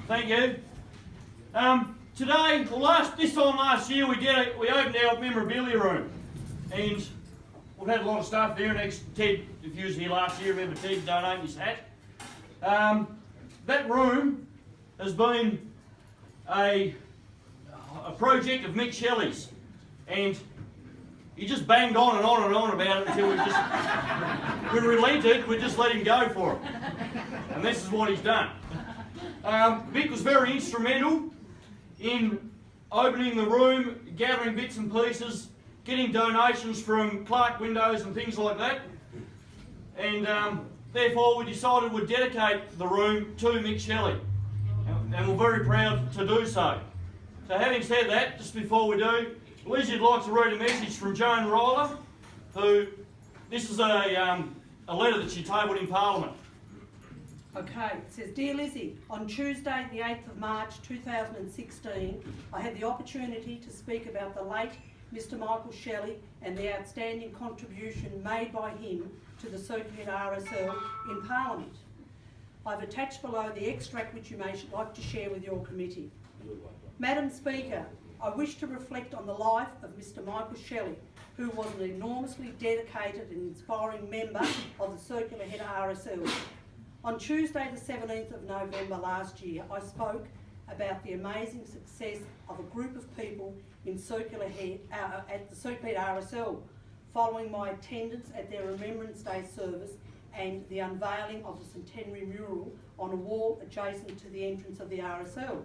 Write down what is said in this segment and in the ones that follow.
Thank you. Today, this time last year, we opened our memorabilia room, and we've had a lot of stuff there. Next, Ted, if you was here last year, remember Ted donating his hat. That room has been a project of Mick Shelley's, and he just banged on and on and on about it until we relented. We just let him go for it, and this is what he's done. Mick was very instrumental in opening the room, gathering bits and pieces, getting donations from Clark Windows and things like that, and therefore we decided we'd dedicate the room to Mick Shelley, and we're very proud to do so. So having said that, just before we do, Lizzie'd like to read a message from Joan Ryler, this is a letter that she tabled in Parliament. Okay, it says, Dear Lizzie, on Tuesday the 8th of March 2016, I had the opportunity to speak about the late Mr Michael Shelley and the outstanding contribution made by him to the Circular RSL in Parliament. I've attached below the extract which you may like to share with your committee. Madam Speaker, I wish to reflect on the life of Mr Michael Shelley, who was an enormously dedicated and inspiring member of the Circular Head RSL. On Tuesday the 17th of November last year, I spoke about the amazing success of a group of people in Circular Head at the Circular RSL, following my attendance at their Remembrance Day service and the unveiling of the centenary mural on a wall adjacent to the entrance of the RSL.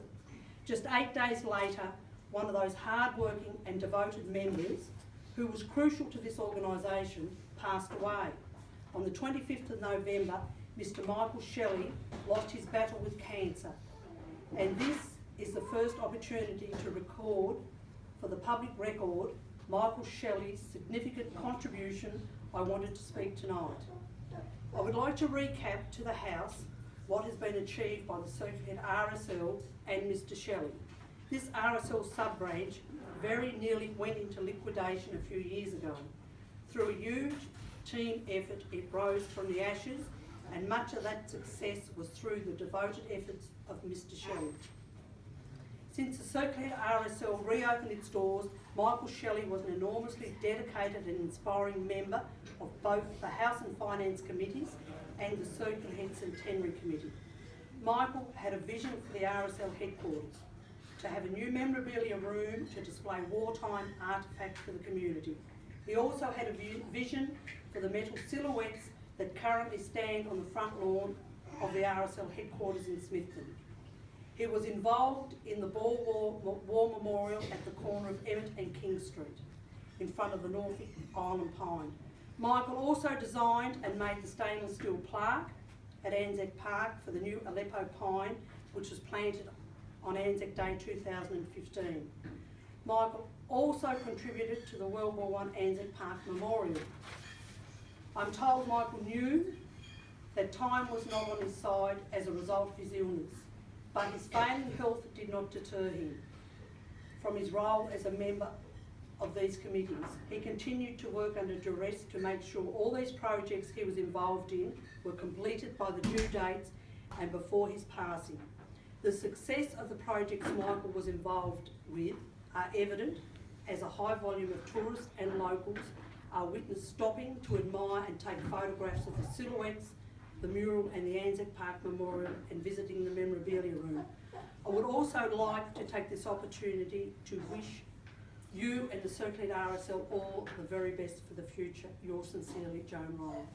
Just 8 days later, one of those hard-working and devoted members, who was crucial to this organisation, passed away. On the 25th of November, Mr Michael Shelley lost his battle with cancer, and this is the first opportunity to record, for the public record, Michael Shelley's significant contribution. I wanted to speak tonight. I would like to recap to the House what has been achieved by the Circular RSL and Mr Shelley. This RSL sub-branch very nearly went into liquidation a few years ago. Through a huge team effort, it rose from the ashes, and much of that success was through the devoted efforts of Mr Shelley. Since the Circular RSL reopened its doors, Michael Shelley was an enormously dedicated and inspiring member of both the House and Finance Committees and the Circular Head Centenary Committee. Michael had a vision for the RSL headquarters, to have a new memorabilia room to display wartime artefacts for the community. He also had a vision for the metal silhouettes that currently stand on the front lawn of the RSL headquarters in Smithton. He was involved in the Boer War Memorial at the corner of Emmett and King Street, in front of the Norfolk Island Pine. Michael also designed and made the stainless steel plaque at Anzac Park for the new Aleppo pine, which was planted on Anzac Day 2015. Michael also contributed to the World War I Anzac Park Memorial. I'm told Michael knew that time was not on his side as a result of his illness, but his failing health did not deter him from his role as a member of these committees. He continued to work under duress to make sure all these projects he was involved in were completed by the due dates and before his passing. The success of the projects Michael was involved with are evident, as a high volume of tourists and locals are witnessed stopping to admire and take photographs of the silhouettes, the mural and the Anzac Park Memorial, and visiting the memorabilia room. I would also like to take this opportunity to wish you and the Circular RSL all the very best for the future. Yours sincerely, Joan Ryler.